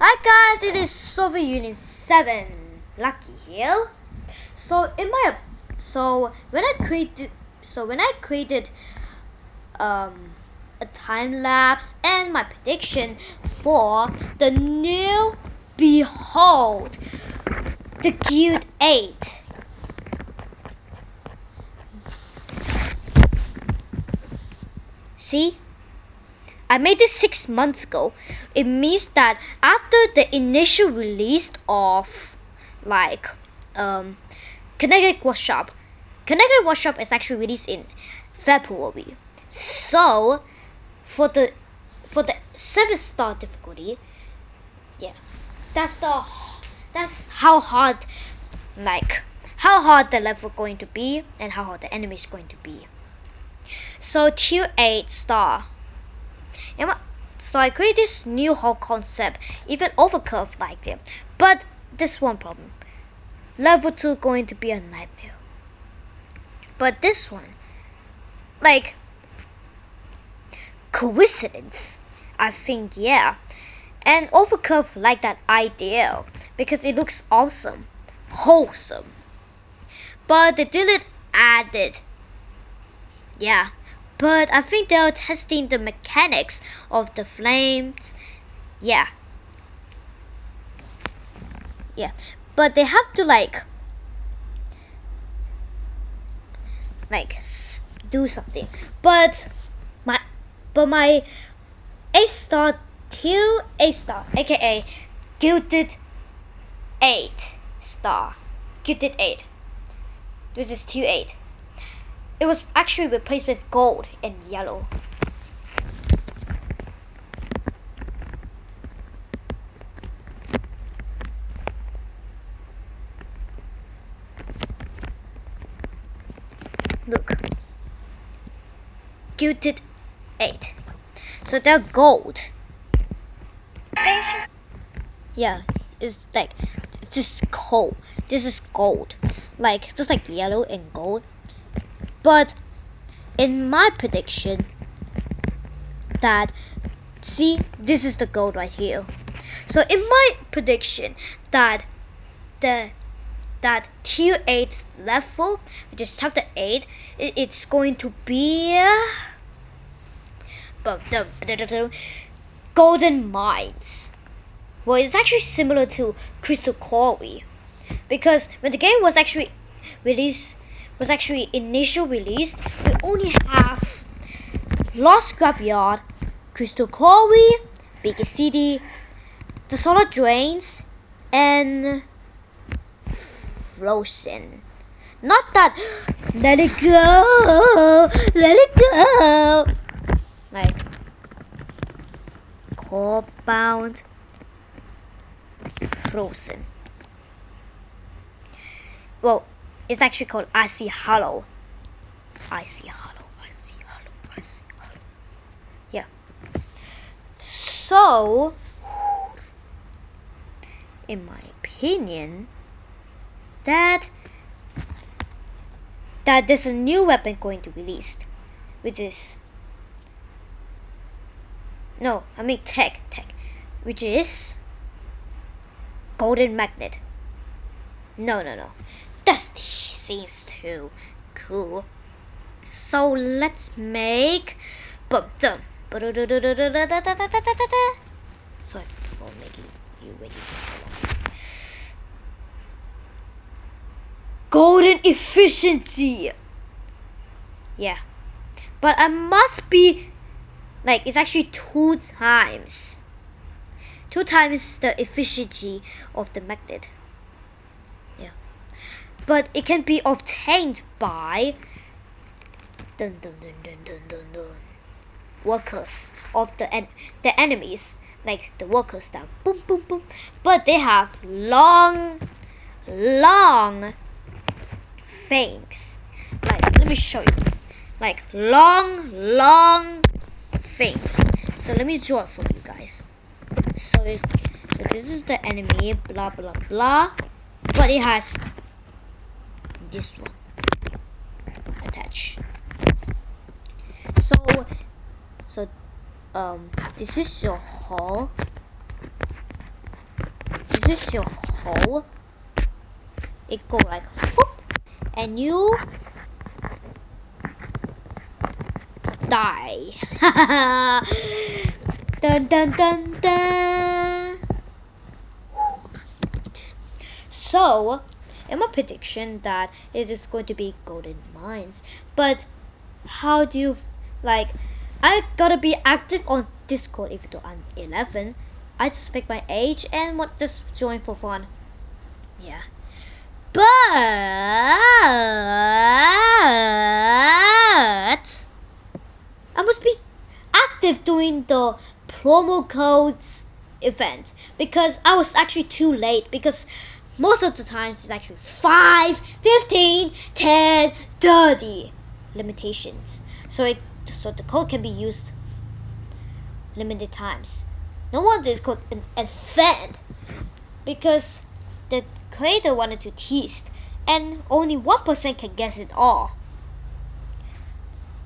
Hi guys, it is Soviet Union 7 Lucky here. So when I created a time lapse and my prediction for the new Behold the Cute 8. See? I made this 6 months ago. It means that after the initial release of Kinetic Workshop is actually released in February. So for the 7-star difficulty, yeah, that's how hard the level going to be and how hard the enemy is going to be. So tier 8 star. So I create this new whole concept, even overcurve like it. But this one problem. Level 2 going to be a nightmare. But this one, coincidence, I think, yeah. And overcurve like that idea because it looks awesome, wholesome. But they didn't add it. Yeah. But I think they're testing the mechanics of the flames. Yeah. But they have to do something. But my 8-star tier 8-star, aka Gilded 8-star. Gilded 8. This is tier 8. It was actually replaced with gold and yellow. Look. Gilded 8. So they're gold. Yeah, it's this gold. This is gold. Just like yellow and gold. But in my prediction, this is the gold right here. So in my prediction that tier 8 level, which is chapter 8, it's going to be Golden Mines. Well, it's actually similar to Crystal Quarry, because when the game was actually initial released, we only have Lost Scrapyard, Crystal Quarry, Bigger City, the Solar Drains, and Frozen. Not that let it go, Core-bound, Frozen. Well, it's actually called Icy Hollow. Icy Hollow. Yeah. So, in my opinion, that there's a new weapon going to be released, which is tech, which is Golden Magnet. No. That seems too cool. So let's make Sorry for making you waiting for so long. Golden Efficiency. Yeah. But I must be it's actually 2 times the efficiency of the magnet. Yeah. But it can be obtained by workers of the enemies, the workers that boom boom boom. But they have long things. Let me show you. Long things. So let me draw it for you guys. So this is the enemy, blah blah blah. But it has this one attached. So this is your hull. this is your hole. It go like whoop, and you die. Dun dun dun dun. So, in my prediction that it is going to be golden mines, but how do you like? I gotta be active on Discord even though I'm 11. I just fake my age and want just join for fun. Yeah, but I must be active doing the promo codes event because I was actually too late because most of the times it's actually 5, 15, 10, 30 limitations. So the code can be used limited times. No wonder it's called an event because the creator wanted to tease and only 1% can guess it all.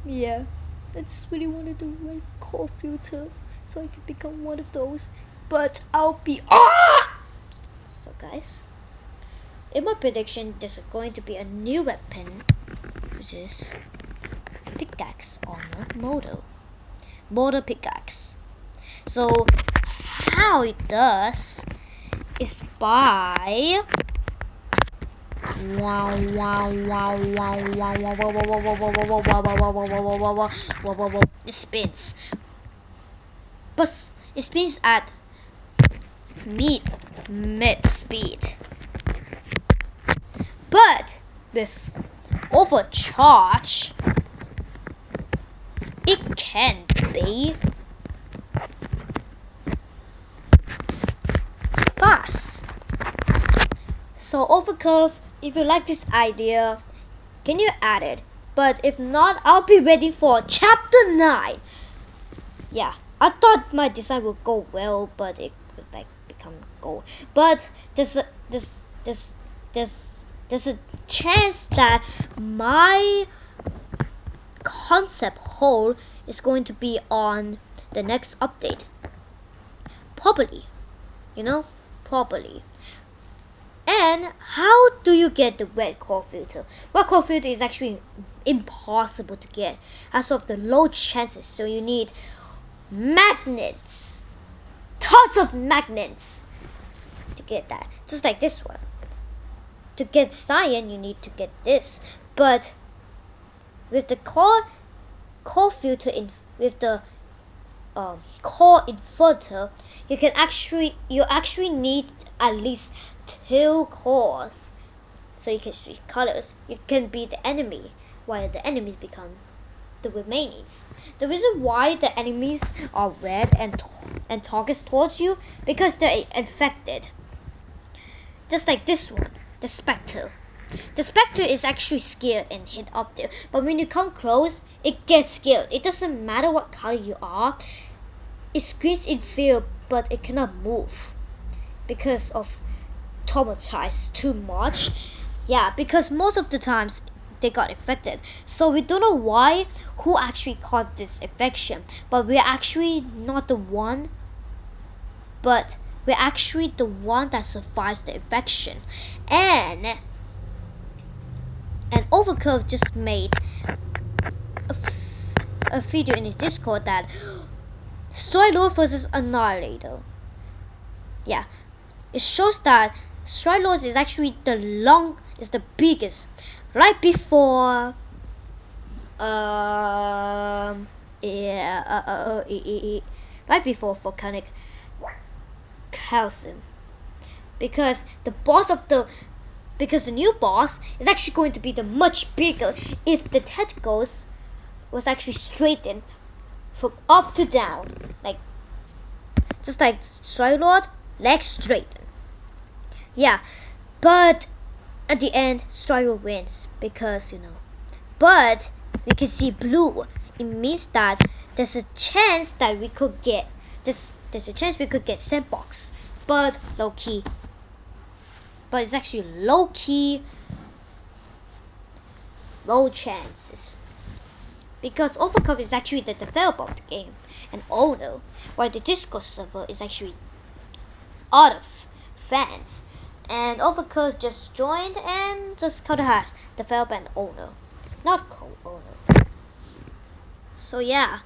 Yeah, I just really wanted to write core filter so I could become one of those, but I'll be So guys, in my prediction there's going to be a new weapon, which is pickaxe on a motor pickaxe. So how it does is by it spins, but it spins at mid speed, but with overcharge it can be fast. So Overcurve, if you like this idea, can you add it? But if not, I'll be ready for chapter 9. Yeah, I thought my design would go well, but it was like become gold. But there's a chance that my concept hole is going to be on the next update. Probably, probably. And how do you get the red core filter? Red core filter is actually impossible to get as of the low chances. So you need magnets, tons of magnets to get that. Just like this one. To get cyan, you need to get this. But with the core filter with the core inverter, you actually need at least 2 cores, so you can switch colors. You can be the enemy, while the enemies become the remainings. The reason why the enemies are red and targets towards you because they're infected. Just like this one, the Spectre. The Spectre is actually scared and hit up there, but when you come close, it gets scared. It doesn't matter what color you are. It screams in fear, but it cannot move because of traumatized too much. Yeah, because most of the times they got infected. So we don't know who actually caused this infection, but we're actually not the one, but we're actually the one that survives the infection. And Overcurve just made a video in the Discord that Strylord versus Annihilator. Yeah, it shows that Strylord is actually the biggest. Right before right before Volcanic Calcium, because the new boss is actually going to be the much bigger if the tentacles was actually straightened from up to down, like just like Strylord, legs straightened. Yeah, but at the end, Strylord wins because But we can see blue. It means that there's a chance that we could get There's a chance we could get sandbox, but low key. But it's actually low key, low chances. Because Overcurve is actually the developer of the game and owner, while the Discord server is actually out of fans. And Overcooked just joined and just kinda has development owner. Not co-owner. So yeah.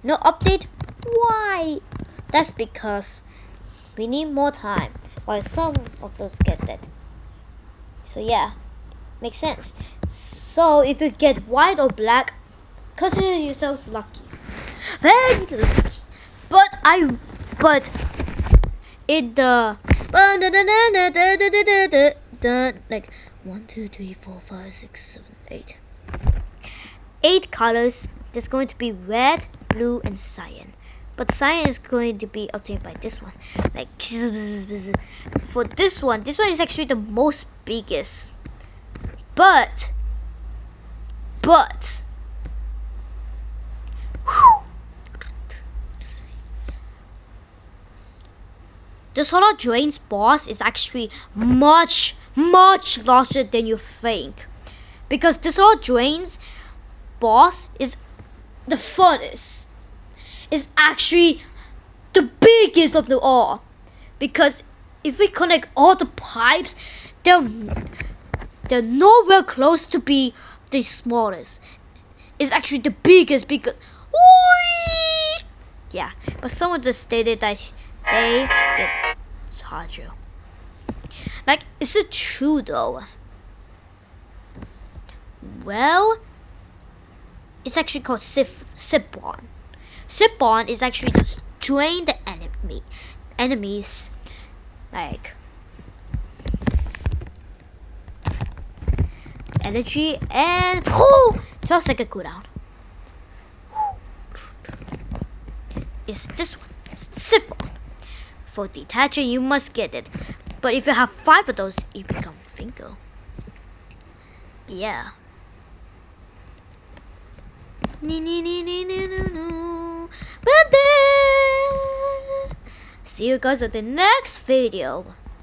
No update? Why? That's because we need more time while some of those get dead. So yeah, makes sense. So if you get white or black, consider yourselves lucky. Very lucky. But in the like 1, 2, 3, 4, 5, 6, 7, 8. 8 colors. There's going to be red, blue, and cyan. But cyan is going to be obtained by this one. Like for this one is actually the most biggest. But the Solar Drain's boss is actually much larger than you think. Because the Solar Drain's boss is the furnace. Is actually the biggest of them all. Because if we connect all the pipes, they're nowhere close to be the smallest. It's actually the biggest because yeah, but someone just stated that they get charger. Like, is it true though? Well, it's actually called Sipon. Sipon is actually just drain the enemies like energy and 12 second cooldown. Is this one Sipon? For detaching, you must get it. But if you have 5 of those, you become Finko. Yeah. See you guys at the next video.